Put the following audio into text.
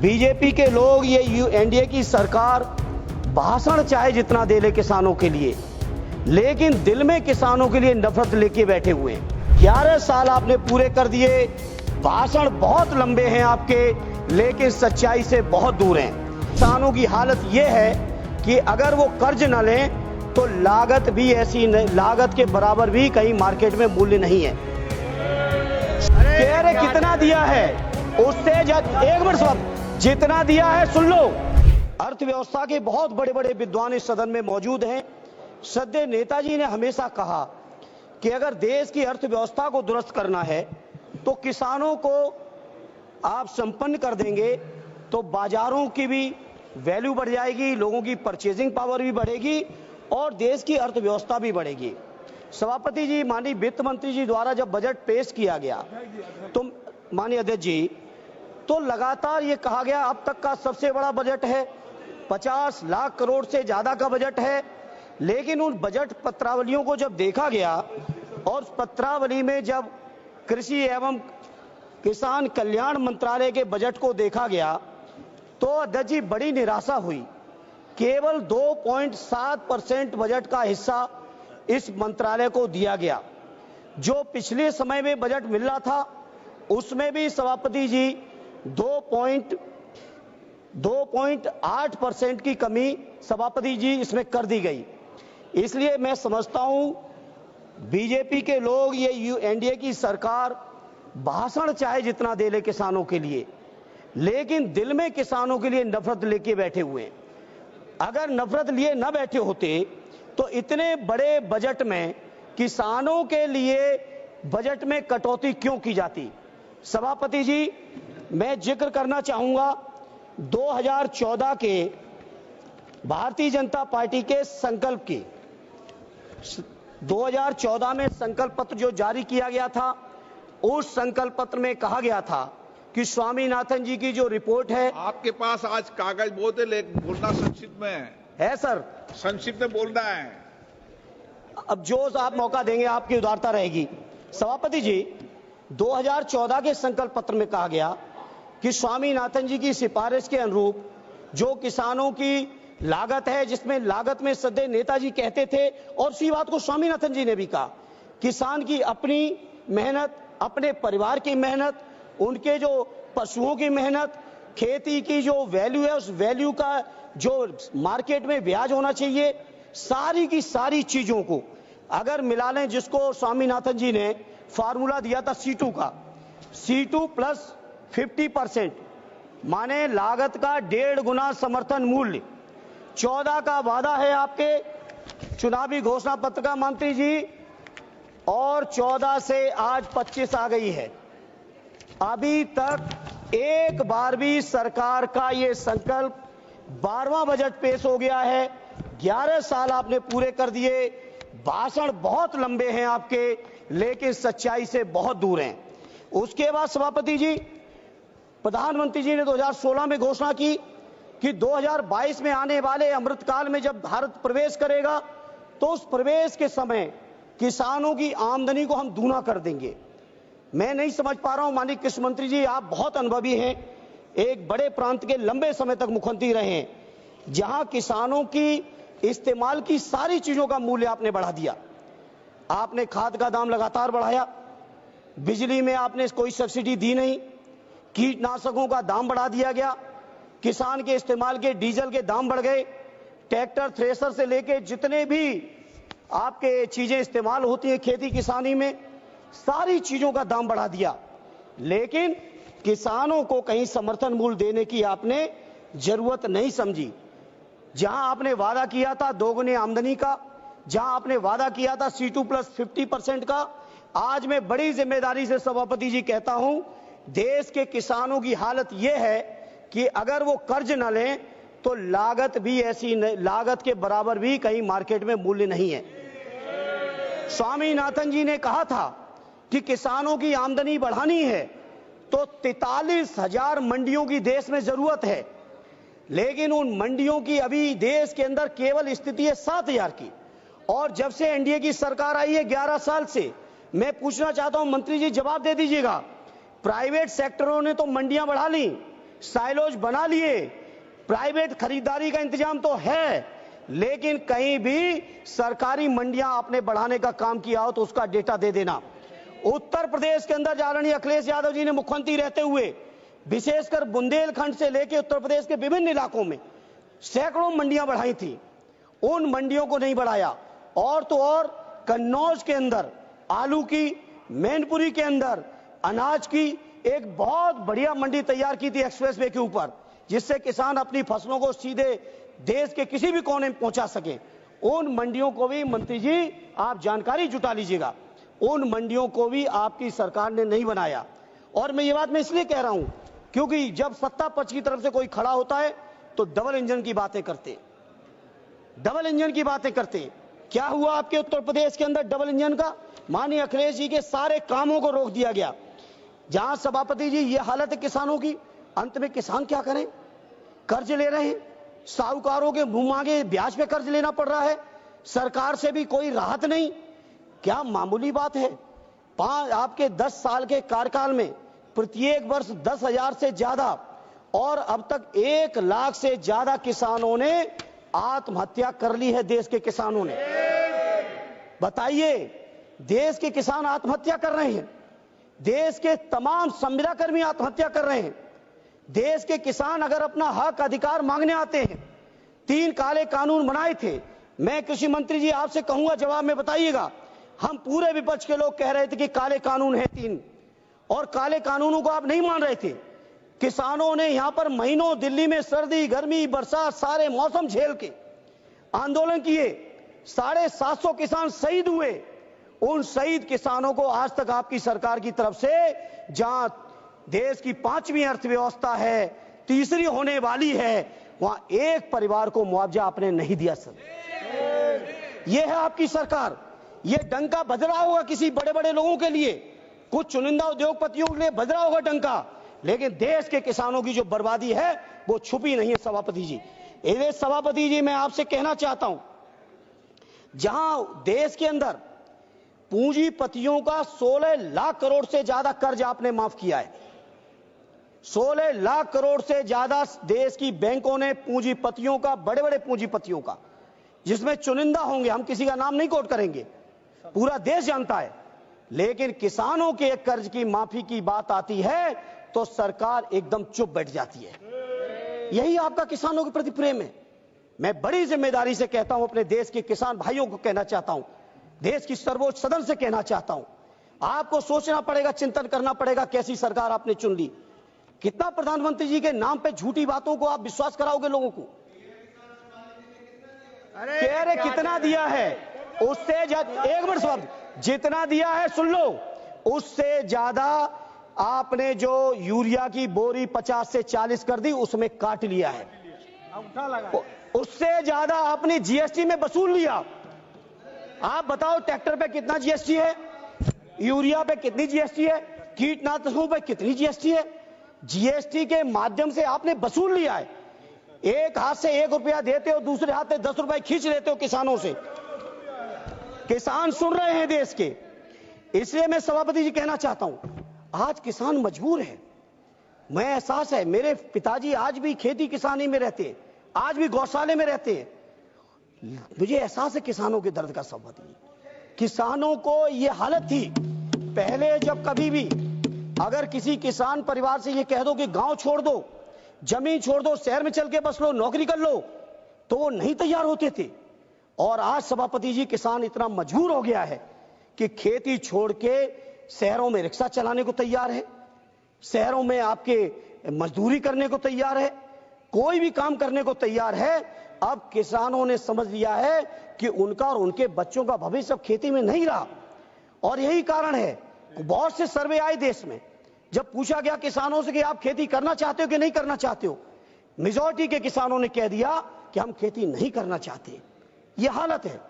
BJP के लोग ये एनडीए की सरकार भाषण चाहे जितना दे ले किसानों के लिए, लेकिन दिल में किसानों के लिए नफरत लेके बैठे हुए हैं। 11 साल आपने पूरे कर दिए, भाषण बहुत लंबे हैं आपके, लेकिन सच्चाई से बहुत दूर हैं। किसानों की हालत ये है कि अगर वो कर्ज न लें तो लागत भी ऐसी लागत के बराबर भी कहीं मार्केट में मूल्य नहीं है। कह रहे कितना दिया है उससे एक मिनट जितना दिया है सुन लो। अर्थव्यवस्था के बहुत बड़े बड़े विद्वान इस सदन में मौजूद हैं। सदैव नेताजी ने हमेशा कहा कि अगर देश की अर्थव्यवस्था को दुरुस्त करना है तो किसानों को आप संपन्न कर देंगे तो बाजारों की भी वैल्यू बढ़ जाएगी, लोगों की परचेजिंग पावर भी बढ़ेगी और देश की अर्थव्यवस्था भी बढ़ेगी। सभापति जी, माननीय वित्त मंत्री जी द्वारा जब बजट पेश किया गया तो माननीय अध्यक्ष जी, तो लगातार ये कहा गया अब तक का सबसे बड़ा बजट है, 50 लाख करोड़ से ज्यादा का बजट है। लेकिन उन बजट पत्रावलियों को जब देखा गया और पत्रावली में जब कृषि एवं किसान कल्याण मंत्रालय के बजट को देखा गया तो अध्यक्ष जी बड़ी निराशा हुई। केवल 2.7% बजट का हिस्सा इस मंत्रालय को दिया गया। जो पिछले समय में बजट मिल रहा था उसमें भी सभापति जी 2.8% की कमी सभापति जी इसमें कर दी गई। इसलिए मैं समझता हूं बीजेपी के लोग ये एनडीए की सरकार भाषण चाहे जितना दे ले किसानों के लिए, लेकिन दिल में किसानों के लिए नफरत लेके बैठे हुए हैं। अगर नफरत लिए न बैठे होते तो इतने बड़े बजट में किसानों के लिए बजट में कटौती क्यों की जाती। सभापति जी, मैं जिक्र करना चाहूंगा 2014 के भारतीय जनता पार्टी के संकल्प की 2014 में संकल्प पत्र जो जारी किया गया था, उस संकल्प पत्र में कहा गया था कि स्वामीनाथन जी की जो रिपोर्ट है। आपके पास आज कागज बहुत है, लेकिन बोलना संक्षिप्त में है सर, संक्षिप्त में बोलना है। अब जो आप मौका देंगे आपकी उदारता रहेगी। सभापति जी, 2014 के संकल्प पत्र में कहा गया कि स्वामीनाथन जी की सिफारिश के अनुरूप जो किसानों की लागत है, जिसमें लागत में सदैव नेताजी कहते थे और उसी बात को स्वामीनाथन जी ने भी कहा, किसान की अपनी मेहनत, अपने परिवार की मेहनत, उनके जो पशुओं की मेहनत, खेती की जो वैल्यू है उस वैल्यू का जो मार्केट में ब्याज होना चाहिए, सारी की सारी चीजों को अगर मिला लें, जिसको स्वामीनाथन जी ने फार्मूला दिया था C2 का, C2 प्लस 50% माने लागत का 1.5 गुना समर्थन मूल्य। 14 का वादा है आपके चुनावी घोषणा पत्र का मंत्री जी, और 14 से आज 25 आ गई है। अभी तक एक बार भी सरकार का ये संकल्प 12वां बजट पेश हो गया है। 11 साल आपने पूरे कर दिए, भाषण बहुत लंबे हैं आपके, लेकिन सच्चाई से बहुत दूर हैं। उसके बाद सभापति जी, प्रधानमंत्री जी ने 2016 में घोषणा की कि 2022 में आने वाले अमृतकाल में जब भारत प्रवेश करेगा तो उस प्रवेश के समय किसानों की आमदनी को हम दूना कर देंगे। मैं नहीं समझ पा रहा हूं, माननीय कृषि मंत्री जी, आप बहुत अनुभवी हैं, एक बड़े प्रांत के लंबे समय तक मुख्यमंत्री रहे हैं, जहां किसानों की इस्तेमाल की सारी चीजों का मूल्य आपने बढ़ा दिया। आपने खाद का दाम लगातार बढ़ाया, बिजली में आपने कोई सब्सिडी दी नहीं, कीटनाशकों का दाम बढ़ा दिया गया, किसान के इस्तेमाल के डीजल के दाम बढ़ गए, ट्रैक्टर थ्रेसर से लेके जितने भी आपके चीजें इस्तेमाल होती हैं खेती किसानी में, सारी चीजों का दाम बढ़ा दिया। लेकिन किसानों को कहीं समर्थन मूल्य देने की आपने जरूरत नहीं समझी। जहां आपने वादा किया था दोगुनी आमदनी का, जहां आपने वादा किया था C2 प्लस 50% का, आज मैं बड़ी जिम्मेदारी से सभापति जी कहता हूं, देश के किसानों की हालत यह है कि अगर वो कर्ज न लें तो लागत भी ऐसी लागत के बराबर भी कहीं मार्केट में मूल्य नहीं है। स्वामीनाथन जी ने कहा था कि किसानों की आमदनी बढ़ानी है तो 43,000 मंडियों की देश में जरूरत है, लेकिन उन मंडियों की अभी देश के अंदर केवल स्थिति है 7,000 की। और जब से एनडीए की सरकार आई है 11 साल से, मैं पूछना चाहता हूं मंत्री जी, जवाब दे दीजिएगा, प्राइवेट सेक्टरों ने तो मंडियां बढ़ा ली, साइलोज बना लिए, प्राइवेट खरीदारी का इंतजाम तो है, लेकिन कहीं भी सरकारी मंडियां आपने बढ़ाने का काम किया हो तो उसका डेटा दे देना। उत्तर प्रदेश के अंदर आदरणीय अखिलेश यादव जी ने मुख्यमंत्री रहते हुए विशेषकर बुंदेलखंड से लेकर उत्तर प्रदेश के विभिन्न इलाकों में सैकड़ों मंडियां बढ़ाई थी, उन मंडियों को नहीं बढ़ाया। और तो और कन्नौज के अंदर आलू की, मैनपुरी के अंदर अनाज की एक बहुत बढ़िया मंडी तैयार की थी एक्सप्रेसवे के ऊपर, जिससे किसान अपनी फसलों को सीधे देश के किसी भी कोने में पहुंचा सके। उन मंडियों को भी मंत्री जी आप जानकारी जुटा लीजिएगा, उन मंडियों को भी आपकी सरकार ने नहीं बनाया। और मैं ये बात मैं इसलिए कह रहा हूं क्योंकि जब सत्ता पक्ष की तरफ से कोई खड़ा होता है तो डबल इंजन की बातें करते, डबल इंजन की बातें करते। क्या हुआ आपके उत्तर प्रदेश के अंदर डबल इंजन का? माननीय अखिलेश जी के सारे कामों को रोक दिया गया। जहां सभापति जी ये हालत है किसानों की, अंत में किसान क्या करें? कर्ज ले रहे हैं, साहूकारों के मुंह मांगे ब्याज पे कर्ज लेना पड़ रहा है, सरकार से भी कोई राहत नहीं। क्या मामूली बात है? आपके 10 साल के कार्यकाल में प्रत्येक वर्ष 10,000 से ज्यादा और अब तक 1 लाख से ज्यादा किसानों ने आत्महत्या कर ली है। देश के किसानों ने, बताइए, देश के किसान आत्महत्या कर रहे हैं, देश के तमाम संविदा कर्मी आत्महत्या कर रहे हैं। देश के किसान अगर अपना हक अधिकार मांगने आते हैं, 3 काले कानून बनाए थे। मैं कृषि मंत्री जी आपसे कहूंगा जवाब में बताइएगा, हम पूरे विपक्ष के लोग कह रहे थे कि काले कानून है 3, और काले कानूनों को आप नहीं मान रहे थे। किसानों ने यहां पर महीनों दिल्ली में सर्दी, गर्मी, बरसात सारे मौसम झेल के आंदोलन किए, 750 किसान शहीद हुए। उन शहीद किसानों को आज तक आपकी सरकार की तरफ से, जहां देश की 5वीं अर्थव्यवस्था है, तीसरी होने वाली है, वहां एक परिवार को मुआवजा आपने नहीं दिया। सर, यह है आपकी सरकार। यह डंका बज रहा होगा किसी बड़े बड़े लोगों के लिए, कुछ चुनिंदा उद्योगपतियों के लिए बज रहा होगा डंका, लेकिन देश के किसानों की जो बर्बादी है वो छुपी नहीं है। सभापति जी, इसलिए सभापति जी मैं आपसे कहना चाहता हूं, जहां देश के अंदर पूंजीपतियों का 16 लाख करोड़ से ज्यादा कर्ज आपने माफ किया है, 16 लाख करोड़ से ज्यादा देश की बैंकों ने पूंजीपतियों का, बड़े बड़े पूंजीपतियों का, जिसमें चुनिंदा होंगे, हम किसी का नाम नहीं कोट करेंगे, पूरा देश जानता है, लेकिन किसानों के कर्ज की माफी की बात आती है तो सरकार एकदम चुप बैठ जाती है। यही आपका किसानों के प्रति प्रेम है। मैं बड़ी जिम्मेदारी से कहता हूं, अपने देश के किसान भाइयों को कहना चाहता हूं, देश की सर्वोच्च सदन से कहना चाहता हूं, आपको सोचना पड़ेगा, चिंतन करना पड़ेगा कैसी सरकार आपने चुन ली। कितना प्रधानमंत्री जी के नाम पे झूठी बातों को आप विश्वास कराओगे लोगों को? कह रहे कितना दिया है, उससे एक मिनट साहब, जितना दिया है सुन लो, उससे ज्यादा आपने जो यूरिया की बोरी 50 से 40 कर दी, उसमें काट लिया है, उससे ज्यादा आपने जीएसटी में वसूल लिया। आप बताओ ट्रैक्टर पे कितना जीएसटी है, यूरिया पे कितनी जीएसटी है, कीटनाशकों पे कितनी जीएसटी है? जीएसटी के माध्यम से आपने वसूल लिया है। एक हाथ से 1 रुपया देते हो, दूसरे हाथ से 10 रुपए खींच लेते हो किसानों से। किसान सुन रहे हैं देश के, इसलिए मैं सभापति जी कहना चाहता हूं, आज किसान मजबूर है। मैं एहसास है, मेरे पिताजी आज भी खेती किसानी में रहते हैं, आज भी गौशाले में रहते हैं, मुझे एहसास है किसानों के दर्द का। सभापति, किसानों को यह हालत थी पहले, जब कभी भी अगर किसी किसान परिवार से ये कह दो कि गांव छोड़ दो, जमीन छोड़ दो, शहर में चल के बस लो, नौकरी कर लो, तो वो नहीं तैयार होते थे। और आज सभापति जी किसान इतना मजबूर हो गया है कि खेती छोड़ के शहरों में रिक्शा चलाने को तैयार है, शहरों में आपके मजदूरी करने को तैयार है, कोई भी काम करने को तैयार है। अब किसानों ने समझ लिया है कि उनका और उनके बच्चों का भविष्य अब खेती में नहीं रहा। और यही कारण है, बहुत से सर्वे आए देश में, जब पूछा गया किसानों से कि आप खेती करना चाहते हो कि नहीं करना चाहते हो, मेजॉरिटी के किसानों ने कह दिया कि हम खेती नहीं करना चाहते। यह हालत है।